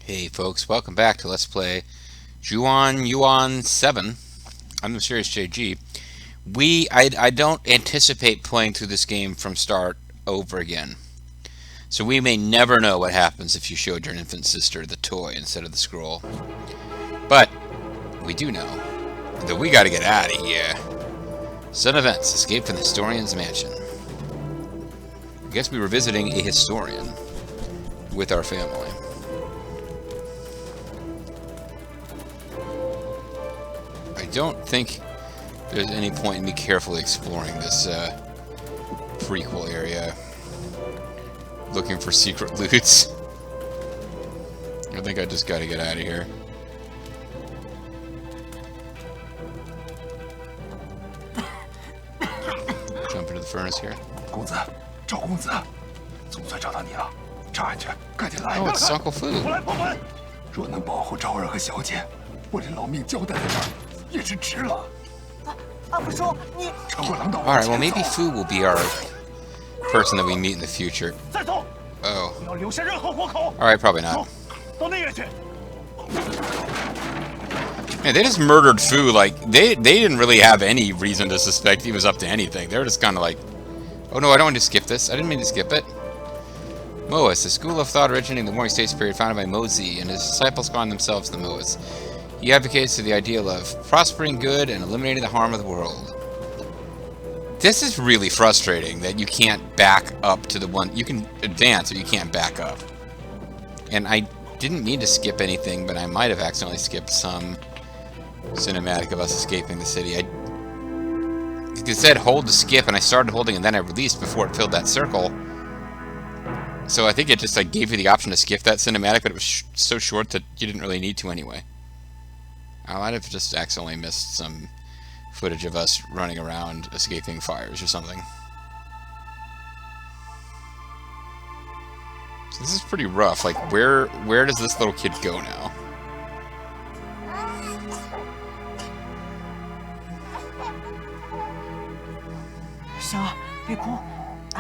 Hey folks, welcome back to Let's Play Xuan Yuan 7. I'm the Serious JG. I don't anticipate playing through this game from start over again. So we may never know what happens if you showed your infant sister the toy instead of the scroll. But we do know that we gotta get out of here. Sudden events, escape from the historian's mansion. I guess we were visiting a historian with our family. I don't think there's any point in me carefully exploring this prequel area, looking for secret loots. I think I just gotta get out of here. Jump into the furnace here. Oh, it's Uncle Fu. Alright, well maybe Fu will be our person that we meet in the future. Oh. Alright, probably not. Man, they just murdered Fu, like, they didn't really have any reason to suspect he was up to anything. They were just kind of like, oh no, I don't want to skip this. I didn't mean to skip it. Moas, the school of thought originating in the Warring States period founded by Mozi, and his disciples called themselves the Moas. He advocates for the ideal of prospering good and eliminating the harm of the world. This is really frustrating that you can't back up to the one. You can advance, but you can't back up. And I didn't mean to skip anything, but I might have accidentally skipped some cinematic of us escaping the city. It said hold to skip, and I started holding, and then I released before it filled that circle. So I think it just like gave you the option to skip that cinematic, but it was so short that you didn't really need to anyway. I might have just accidentally missed some footage of us running around escaping fires or something. So this is pretty rough. Like, where does this little kid go now?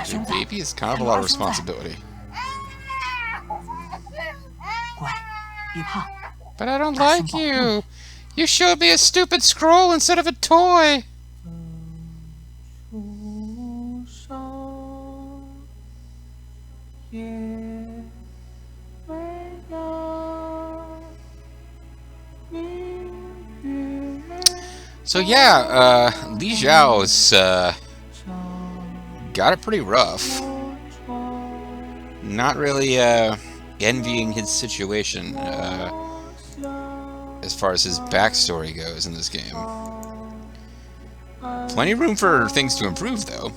Your baby is kind of a lot of responsibility. But I don't like you. You showed me a stupid scroll instead of a toy. So yeah, Li Zhao's got it pretty rough. Not really envying his situation as far as his backstory goes in this game. Plenty of room for things to improve, though.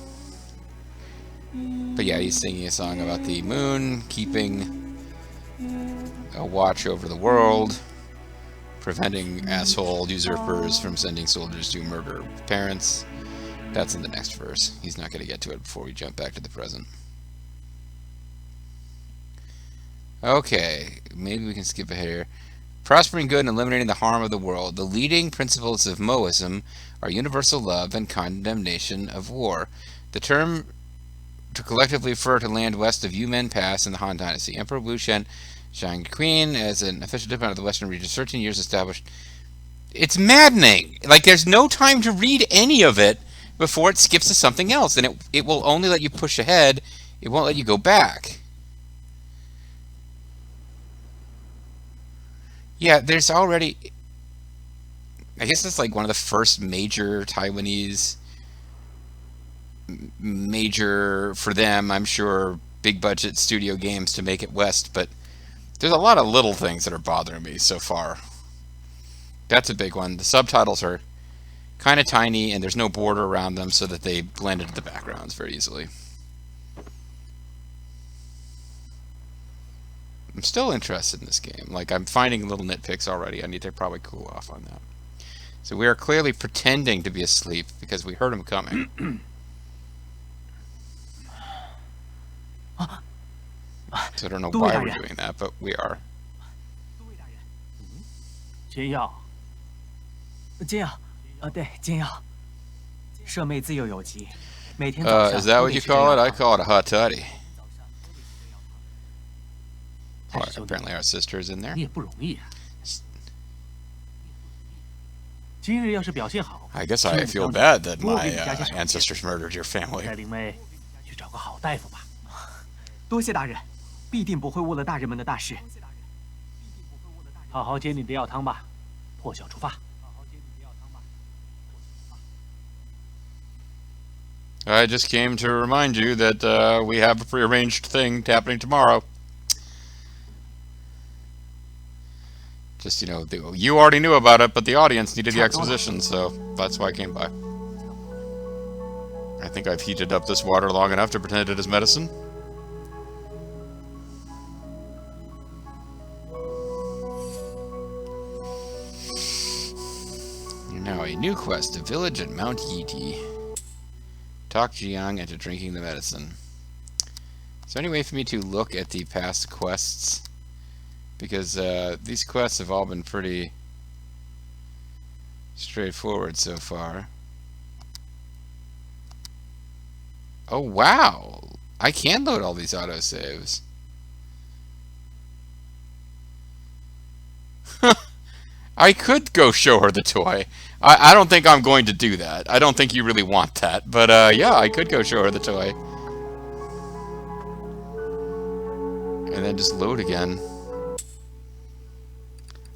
But yeah, he's singing a song about the moon, keeping a watch over the world, preventing asshole usurpers from sending soldiers to murder parents. That's in the next verse. He's not going to get to it before we jump back to the present. Okay, maybe we can skip ahead here. Prospering good and eliminating the harm of the world. The leading principles of Moism are universal love and condemnation of war. The term to collectively refer to land west of Yumen Pass in the Han Dynasty. Emperor Wu Shen, Shang Queen, as an official diplomat of the Western region, 13 years established. It's maddening. Like, there's no time to read any of it before it skips to something else, and it will only let you push ahead. It won't let you go back. Yeah, there's already... I guess it's like one of the first major Taiwanese... Major, for them, I'm sure, big-budget studio games to make it west, but there's a lot of little things that are bothering me so far. That's a big one. The subtitles are kind of tiny, and there's no border around them so that they blend into the backgrounds very easily. I'm still interested in this game. Like, I'm finding little nitpicks already. I need to probably cool off on that. So we are clearly pretending to be asleep because we heard him coming. So I don't know why we're doing that, but we are. Is that what you call it? I call it a hot toddy. Apparently our sister is in there. 你也不容易啊。今日要是表现好， I guess I feel bad that 多 my 给你加些赏 ancestors murdered your 带 family. 灵妹去找个好大夫吧。多谢大人，必定不会误了大人们的大事。好好接你的药汤吧，破晓出发。 I just came to remind you that we have a prearranged thing happening tomorrow. Just, you know, you already knew about it, but the audience needed the exposition, so that's why I came by. I think I've heated up this water long enough to pretend it is medicine. Now a new quest, a village at Mount Yiti. Talk Jiang into drinking the medicine. Is there any way for me to look at the past quests? Because these quests have all been pretty straightforward so far. Oh wow! I can load all these autosaves. I could go show her the toy. I don't think I'm going to do that. I don't think you really want that. But yeah, I could go show her the toy. And then just load again.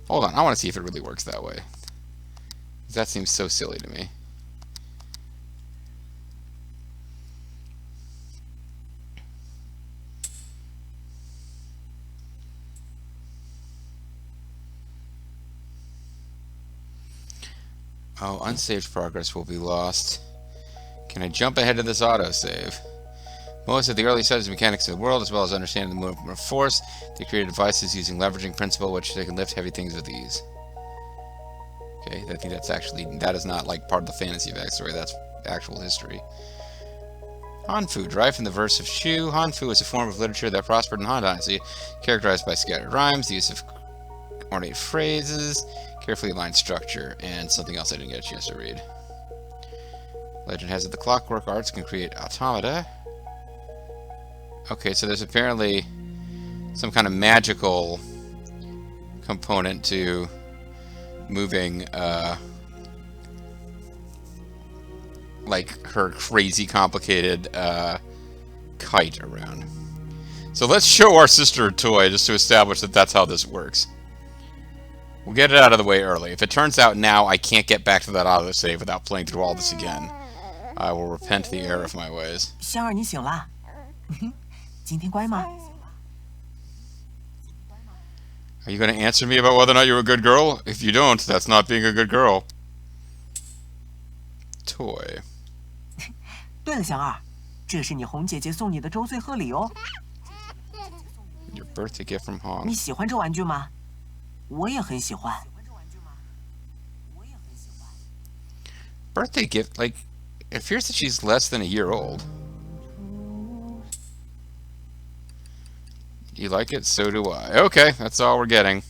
Hold on, I want to see if it really works that way. That seems so silly to me. Oh, unsaved progress will be lost. Can I jump ahead of this autosave? Most of the early studies of mechanics of the world, as well as understanding the movement of force, they created devices using leveraging principle, which they can lift heavy things with ease. Okay, I think that is not like part of the fantasy backstory, that's actual history. Hanfu, derived from the verse of Shu, Hanfu is a form of literature that prospered in Han Dynasty, characterized by scattered rhymes, the use of ornate phrases, carefully aligned structure, and something else I didn't get a chance to read. Legend has it the clockwork arts can create automata. Okay, so there's apparently some kind of magical component to moving, like her crazy complicated kite around. So let's show our sister a toy just to establish that that's how this works. We'll get it out of the way early. If it turns out now I can't get back to that autosave without playing through all this again, I will repent the error of my ways. 香儿，你醒了？今天乖吗？ Are you going to answer me about whether or not you're a good girl? If you don't, that's not being a good girl. Toy. 对了，香儿，这是你红姐姐送你的周岁贺礼哦。 Your birthday gift from Hong. 你喜欢这玩具吗？我也很喜欢。 Birthday gift, like, it appears that she's less than a year old. You like it? So do I. Okay, that's all we're getting.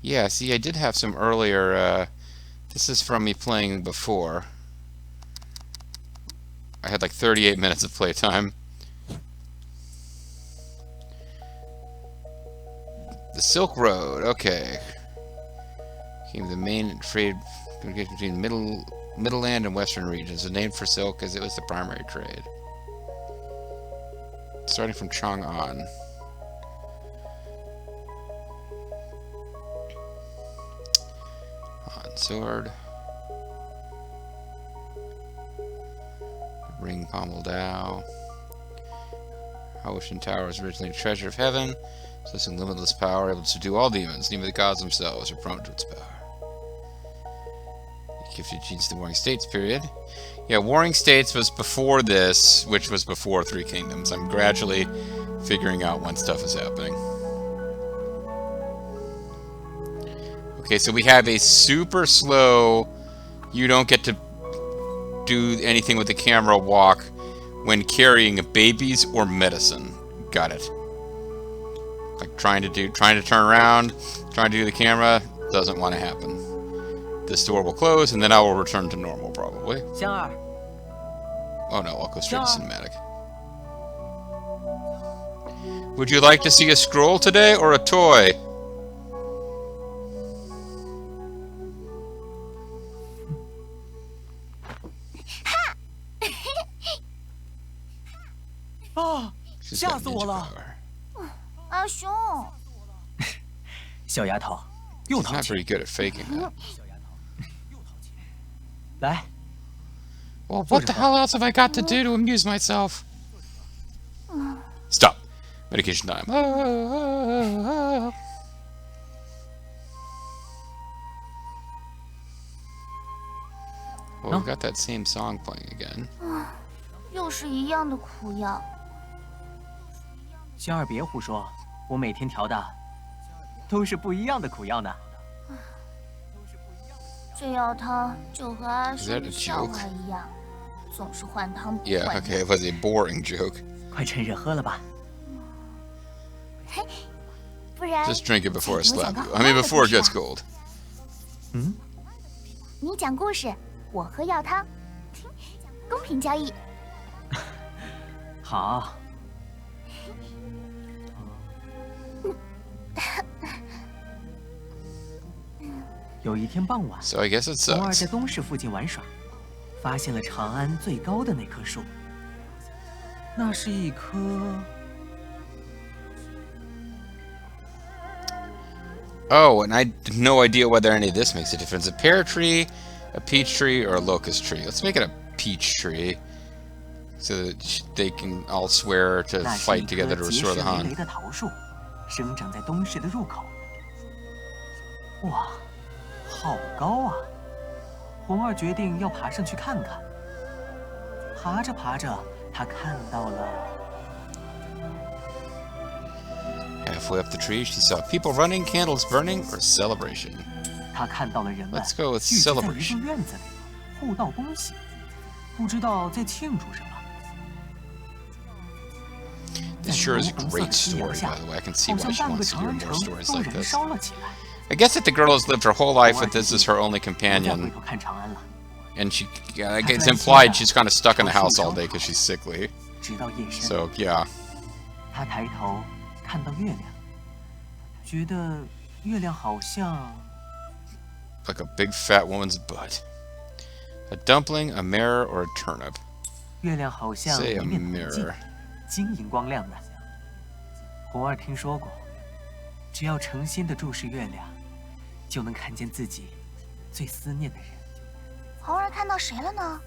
Yeah, see, I did have some earlier, this is from me playing before. I had like 38 minutes of playtime. The Silk Road, okay. Became the main trade communication between Middleland and Western regions. It was named for silk because it was the primary trade. Starting from Chang'an. Han sword. Ring pommel Dao. Ocean Tower was originally a treasure of heaven, possessing limitless power, able to subdue all demons, even the gods themselves are prone to its power. Gifted genes to the Warring States period. Yeah, Warring States was before this, which was before Three Kingdoms. I'm gradually figuring out when stuff is happening. Okay, so we have a super slow, you don't get to do anything with the camera walk when carrying babies or medicine. Got it. Like trying to turn around, trying to do the camera, doesn't want to happen. This door will close, and then I will return to normal, probably. 香儿， Oh no, I'll go straight to cinematic. Would you like to see a scroll today or a toy? Oh, She's 吓 got 死我 ninja 了！ power. 阿雄，小丫头，又 She's 淘 not 气。 very good at faking that. 来， Well, what the hell else have I got to do to amuse myself? Stop. Medication time. Well, we've got that same song playing again. 又是一样的苦药。香儿别胡说，我每天调的都是不一样的苦药呢。这药汤就和阿 Is 雄 that 的 a 笑 joke? 话一样，总是换汤不 Yeah, 换 okay, 药。 it was a boring joke. 快趁热喝了吧。嘿，不然 Just drink it before it 再给我讲 slaps 个 you. 好 I mean, 玩的 before it 故事 gets 啊 cold. 嗯，你讲故事，我喝药汤，公平交易。好。有一天傍晚， So I guess it 红儿 sucks. 在东市附近玩耍，发现了长安最高的那棵树。那是一棵 Oh, and I had no idea whether any of this makes a difference. A pear tree, a peach tree, or a locust tree. Let's make it a peach tree. So that they can all swear to 那是一 fight 棵 together to 结 restore 实 the 累累 Han. 的桃树，生长在东市的入口。哇，好高啊！红儿决定要爬上去看看。爬着爬着，他看到了 Halfway up the tree, she saw people running, candles burning, or celebration. 他看到了人们 Let's go with 聚集在一 celebration. 个院子里，互道恭喜，不知道在庆祝什么。 This sure is a 在牛红色 great 的夕阳 story, 下 by the way. I can see 好 why 像 she 半个 wants to 长 hear 安 more 城 stories 都 like 燃 this. 烧了起来。 I guess that the girl has lived her whole life that this is her only 不再回 companion, 头看长安了， and she, like, it's implied she's kind of stuck in the house all day because she's sickly. 直到夜深。 So, yeah. 他抬头看到月亮，觉得月亮好像 Like a big fat woman's butt. A dumpling, a mirror, or a turnip? 月亮好像 Say 一 a 面铜镜 mirror.，晶莹光亮的。红儿听说过，只要诚心的注视月亮，就能看见自己最思念的人。红儿看到谁了呢？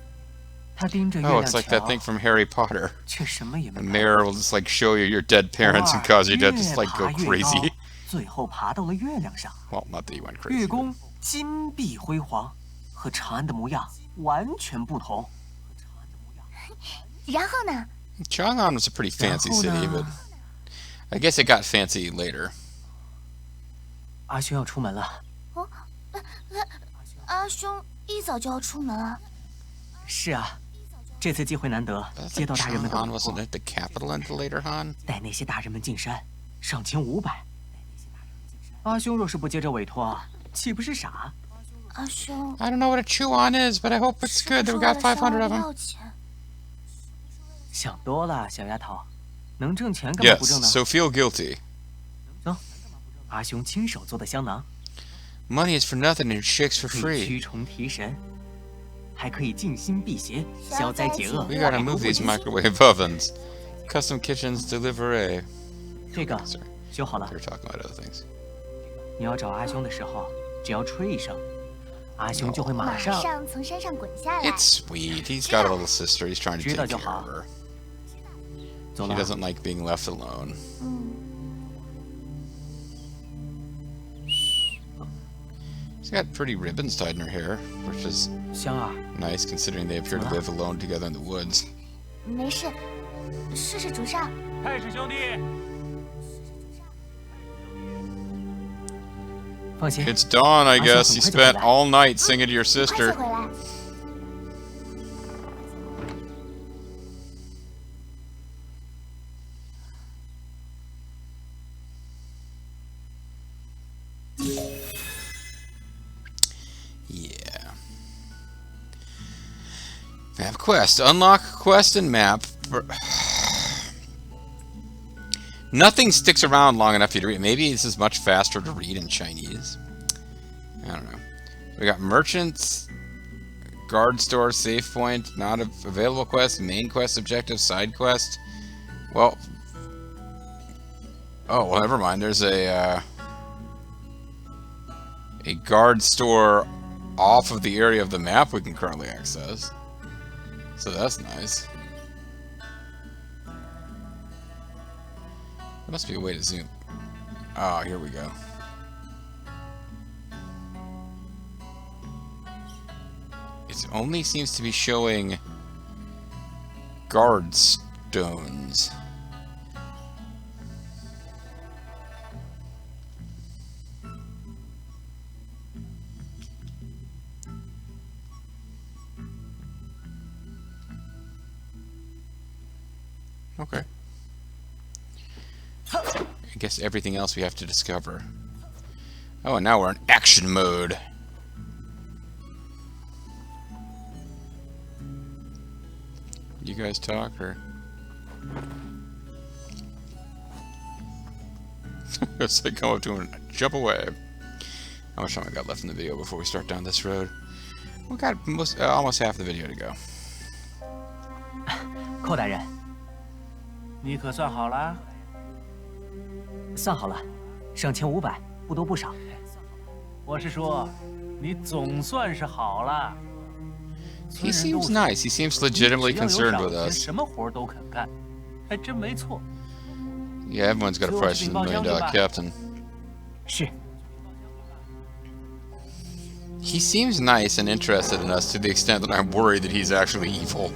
他盯着月 Oh, 亮 it's like that 瞧， thing from Harry Potter. 却什么也 The 没看 mirror will just like show you your dead parents and cause you to just like go 越爬越 crazy. 高，最后爬到了月亮上。 Well, not that you went 月 crazy. 宫金碧辉煌，和长安的模样完全不同。然后呢？ Chang'an was a pretty fancy 然后 city, 呢 but I guess it got fancy later. 阿兄要出门了。阿兄一早就要出门啊。是啊，这次机会难得， I 接 thought 到大人们的 Chang'an 嘱 wasn't 托， it the capital until later, Han? 带那些大人们进山，赏钱500。阿兄若是不接这委托，岂不是傻？阿兄， I don't know what a Chuan is, but I hope it's 是 good that 不 we 是为 got 了向 500 我 of them. 要钱？想多了，小丫头，能挣钱干嘛不 Yes, 挣呢？ so feel guilty. 走，阿兄亲手做的香囊， Money is for nothing and shakes for 可以 free. 驱虫提神，还可以静心辟邪、消消灾灾解厄。 We gotta move these microwave ovens. Custom kitchens deliver a... 这个 Sorry, 修好了 they're。talking about other things. 你要找阿兄的时候，只要吹一声，阿兄就会马马上。上从山上滚下来。 It's sweet. He's got a little sister. He's trying to take 知道 care 就好。 of her. 走 She 了。 doesn't like being left alone. 嗯， She's got pretty ribbons tied in her hair, which is 香儿， nice considering they appear to live alone together in the woods. 没事，是主上。太史兄弟，放心， It's dawn, I I guess. saw You some spent quite a all night singing to your 快些 sister. 回来。 Yeah. Map quest. Unlock quest and map. Nothing sticks around long enough for you to read. Maybe this is much faster to read in Chinese. I don't know. We got merchants, guard store, save point, not available quest, main quest, objective, side quest. Well, oh well, never mind. There's a guard store off of the area of the map we can currently access. So that's nice. There must be a way to zoom. Oh, here we go. It only seems to be showing guard stones. Okay. I guess everything else we have to discover. Oh, and now we're in action mode. You guys talk, or? It's like come up to him and jump away. How much time I got left in the video before we start down this road? We got almost half the video to go. 寇大人，你可算好了？算好了，省1500，不多不少。我是说，你总算是好了。 He seems nice. He seems legitimately concerned with us. 什么活都肯干，还真没错。 Yeah, everyone's got a price for the $1 million captain. 是。 He seems nice and interested in us to the extent that I'm worried that he's actually evil.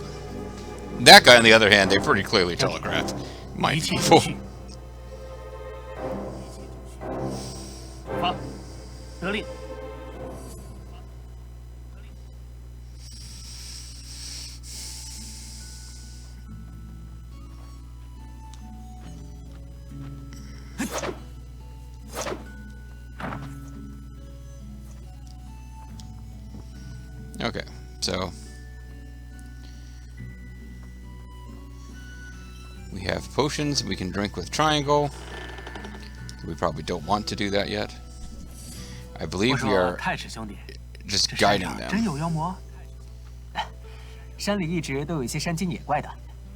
That guy, on the other hand, they pretty clearly telegraphed might be evil. 好，得令。 Okay, so we have potions we can drink with triangle. We probably don't want to do that yet. I believe we are just guiding them. 真有妖魔？山里一直都有一些山精野怪的，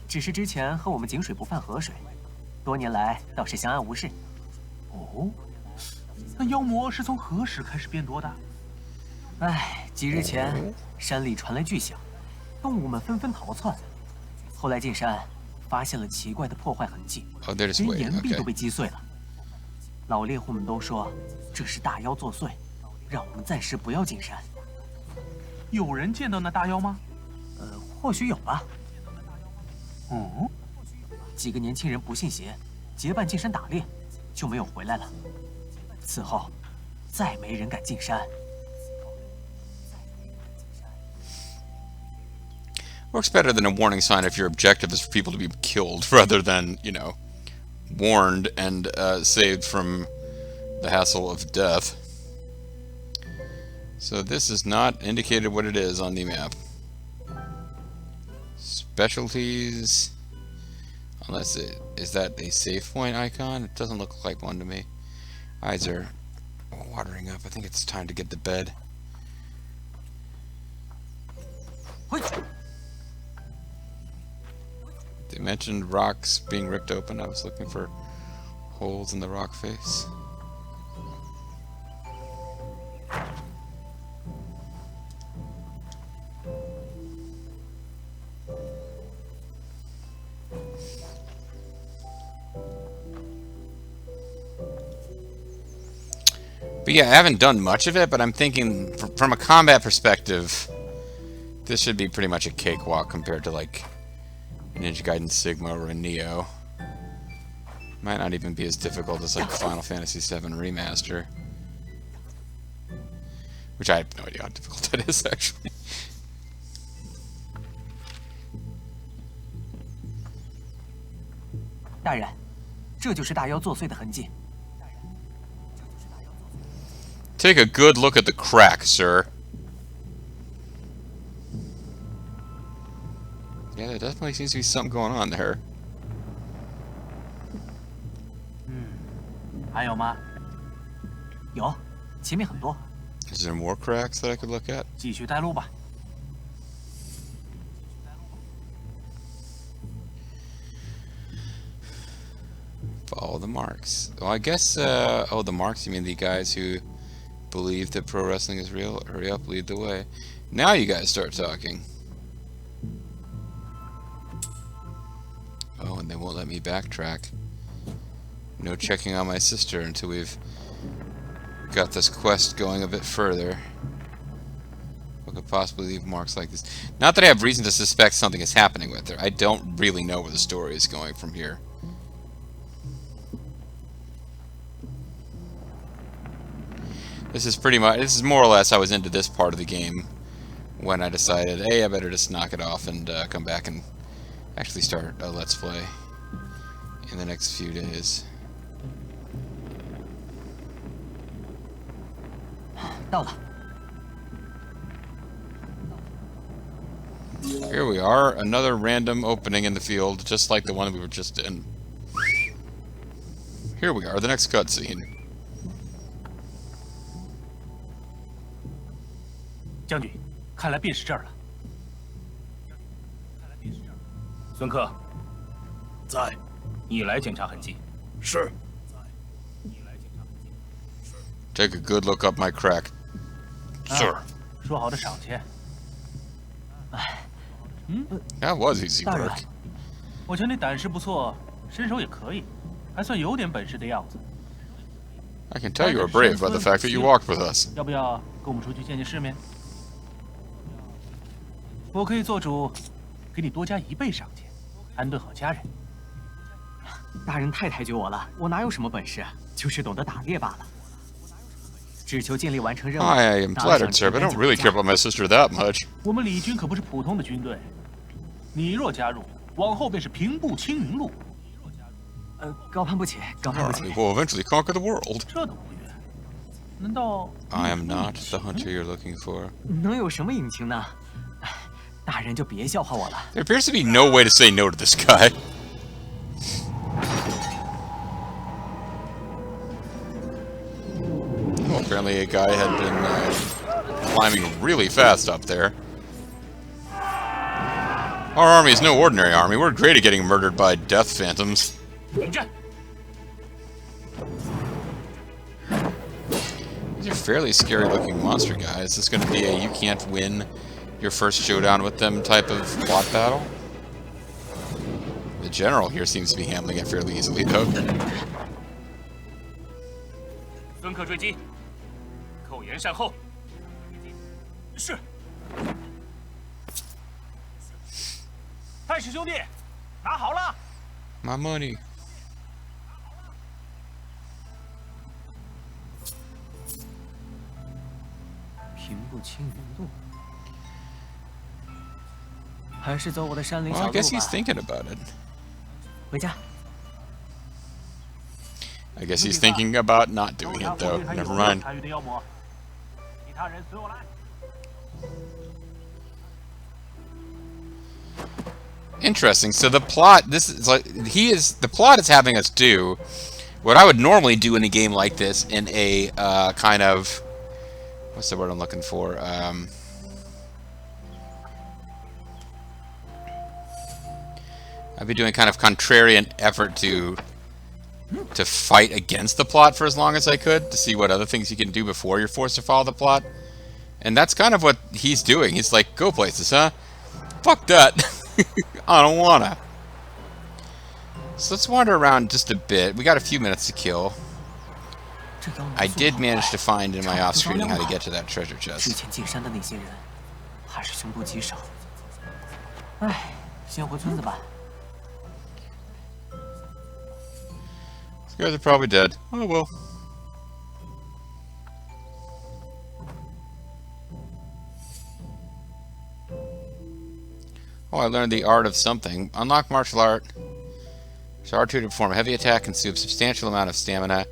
只是之前和我们井水不犯河水，多年来倒是相安无事。哦，那妖魔是从何时开始变多的？ 唉，几日前山里传来巨响，动物们纷纷逃窜。后来进山，发现了奇怪的破坏痕迹，连岩壁都被击碎了。老猎户们都说这是大妖作祟，让我们暂时不要进山。有人见到那大妖吗？或许有吧。哦，几个年轻人不信邪，结伴进山打猎，就没有回来了。此后，再没人敢进山。 Works better than a warning sign if your objective is for people to be killed rather than, you know, warned and saved from the hassle of death. So this is not indicated what it is on the map. Specialties, unless it is that a save point icon? It doesn't look like one to me. Eyes are watering up. I think it's time to get to bed. They mentioned rocks being ripped open. I was looking for holes in the rock face. But yeah, I haven't done much of it, but I'm thinking from a combat perspective, this should be pretty much a cakewalk compared to like Ninja Gaiden Sigma or a Neo. Might not even be as difficult as like Final Fantasy VII Remaster. Which I have no idea how difficult that is, actually. Take a good look at the crack, sir. Yeah, there definitely seems to be something going on there. 还有吗？有，前面很多。 Is there more cracks that I could look at? 继续带路吧。 Follow the marks. Well, I guess, oh, the marks, you mean the guys who believe that pro wrestling is real? Hurry up, lead the way. Now you guys start talking. Oh, and they won't let me backtrack. No checking on my sister until we've got this quest going a bit further. What could possibly leave marks like this? Not that I have reason to suspect something is happening with her. I don't really know where the story is going from here. This is more or less I was into this part of the game when I decided, hey, I better just knock it off and come back and actually start a Let's Play in the next few days. 到了。 Here we are, another random opening in the field, just like the one we were just in. Here we are, the next cutscene. 将军，看来便是这儿了。孙克，在，你来检查痕迹。是。 Take a good look up my crack. Sir. 说好的赏钱。 That was easy 大人， work. 我瞧你胆识不错，身手也可以，还算有点本事的样子。 I can tell you are brave by the fact that you walked with us. 要不要跟我们出去见见世面？我可以做主，给你多加1倍赏钱，安顿好家人。大人太抬举我了，我哪有什么本事，就是懂得打猎罢了。只求尽力完成任务。 I am flattered, sir, but I don't really care about my sister that much. 我们李军可不是普通的军队，你若加入，往后便是平步青云路。高攀不起，高攀不 Our 起。 army will eventually conquer the world. 这都不远，难道 I am not the hunter you're looking for. 能有什么隐情呢？大人就别笑话我了。 There appears to be no way to say no to this guy. Well, apparently a guy had been climbing really fast up there. Our army is no ordinary army. We're great at getting murdered by death phantoms. 迎战？ These are fairly scary looking monster guys. Is this going to be a you can't win your first showdown with them type of plot battle? The general here seems to be handling it fairly easily, though. 孙克追击，扣严善后。是。太史兄弟，拿好了。 My money. 平步青云路，还是走我的山林 Well, 小 I 路 guess he's 吧。 thinking about it. 回家。 I guess he's thinking about not doing it, though. Never mind. 参与的妖魔，其他人随我来。 Interesting. So the plot, this is like the plot is having us do what I would normally do in a game like this in a kind of, what's the word I'm looking for? I'd be doing kind of contrarian effort to fight against the plot for as long as I could to see what other things you can do before you're forced to follow the plot. And that's kind of what he's doing. He's like, go places, huh? Fuck that. I don't wanna. So let's wander around just a bit. We got a few minutes to kill. I did manage to find in my off-screening how to get to that treasure 之 chest. 前进山的那些人，还是凶多吉少。唉，先回村子吧。 These guys are probably dead. Oh well. Oh, I learned the art of something. Unlock martial art. So R2 to perform a heavy attack consumes substantial amount of stamina.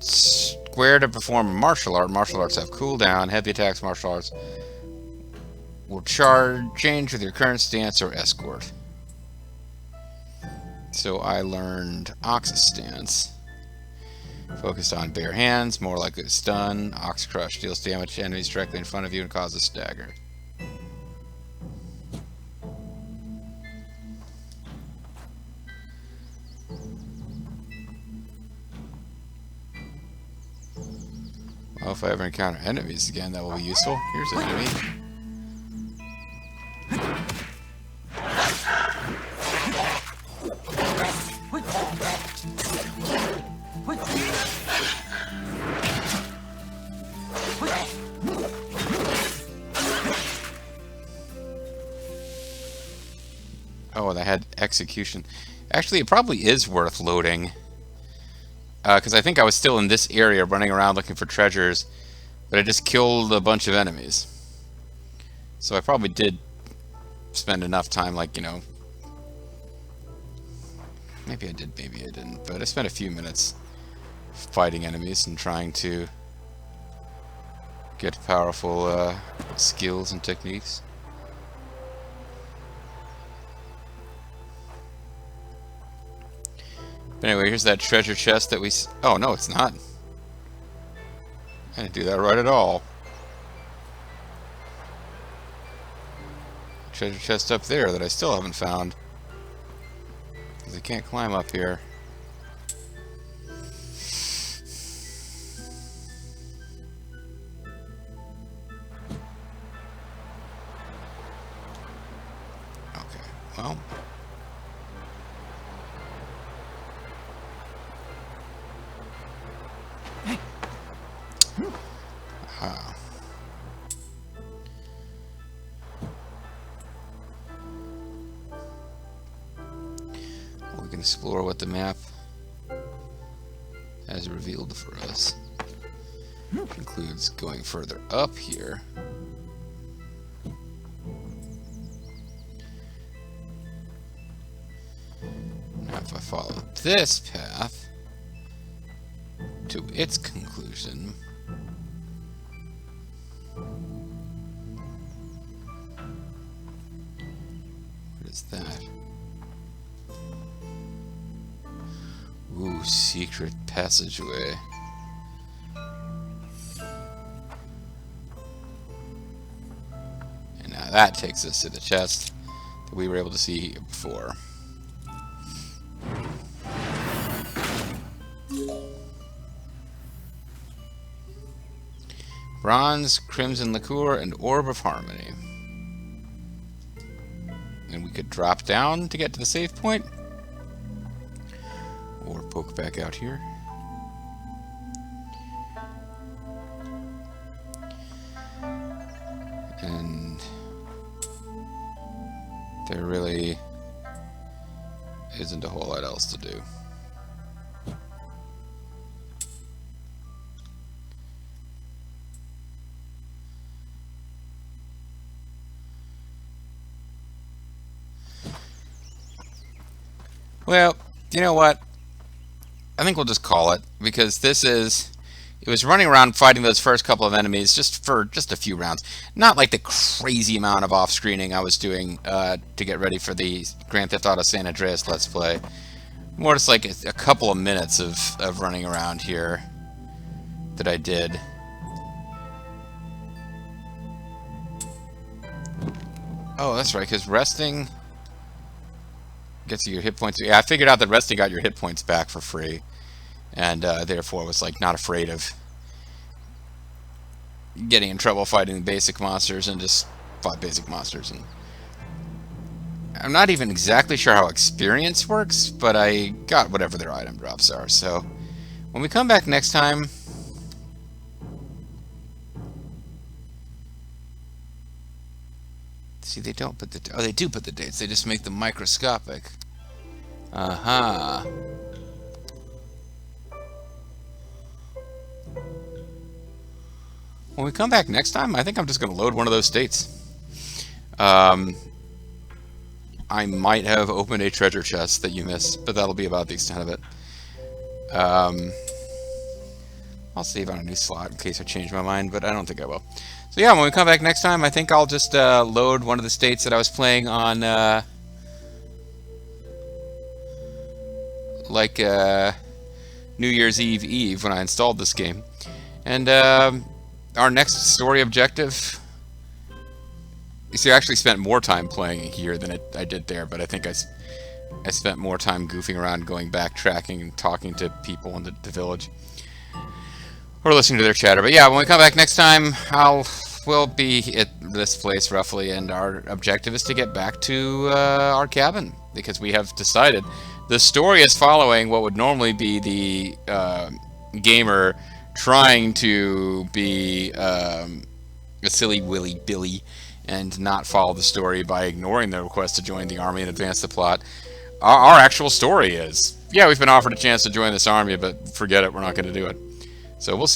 Square to perform martial art. Martial arts have cooldown. Heavy attacks, martial arts will change with your current stance or escort. So I learned Ox's stance. Focused on bare hands, more likely to stun. Ox Crush deals damage to enemies directly in front of you and causes stagger. Well, if I ever encounter enemies again, that will be useful. Here's an enemy. Oh, and I had execution. Actually, it probably is worth loading. Because I think I was still in this area running around looking for treasures, but I just killed a bunch of enemies. So I probably did spend enough time, like, you know... Maybe I did, maybe I didn't. But I spent a few minutes fighting enemies and trying to get powerful skills and techniques. But anyway, here's that treasure chest that we... Oh, no, it's not. I didn't do that right at all. Treasure chest up there that I still haven't found. Because I can't climb up here. Okay, well... We can explore what the map has revealed for us. Which includes going further up here. Now if I follow this path to its conclusion, what is that? Ooh, secret passageway. And now that takes us to the chest that we were able to see before. Bronze, Crimson Liqueur, and Orb of Harmony. And we could drop down to get to the save point. Or poke back out here. And there really isn't a whole lot else to do. Well, you know what? I think we'll just call it, because it was running around fighting those first couple of enemies just for a few rounds. Not like the crazy amount of off-screening I was doing to get ready for the Grand Theft Auto San Andreas Let's Play. More just like a couple of minutes of running around here that I did. Oh, that's right, because resting gets you your hit points. Yeah, I figured out that resting got your hit points back for free, and therefore was like not afraid of getting in trouble fighting the basic monsters, and just fought basic monsters. And I'm not even exactly sure how experience works, but I got whatever their item drops are. So when we come back next time, see, they don't put the... Oh, they do put the dates. They just make them microscopic. Uh-huh. When we come back next time, I think I'm just going to load one of those states. I might have opened a treasure chest that you missed, but that'll be about the extent of it. I'll save on a new slot in case I change my mind, but I don't think I will. So yeah, when we come back next time, I think I'll just load one of the states that I was playing on, New Year's Eve when I installed this game. And our next story objective. You see, I actually spent more time playing it here than I did there, but I think I spent more time goofing around, going back, tracking, and talking to people in the village. Or listening to their chatter. But yeah, when we come back next time, we'll be at this place roughly, and our objective is to get back to our cabin, because we have decided the story is following what would normally be the gamer trying to be a silly Willy Billy and not follow the story by ignoring the request to join the army and advance the plot. Our actual story is, yeah, we've been offered a chance to join this army, but forget it, we're not going to do it. So we'll see.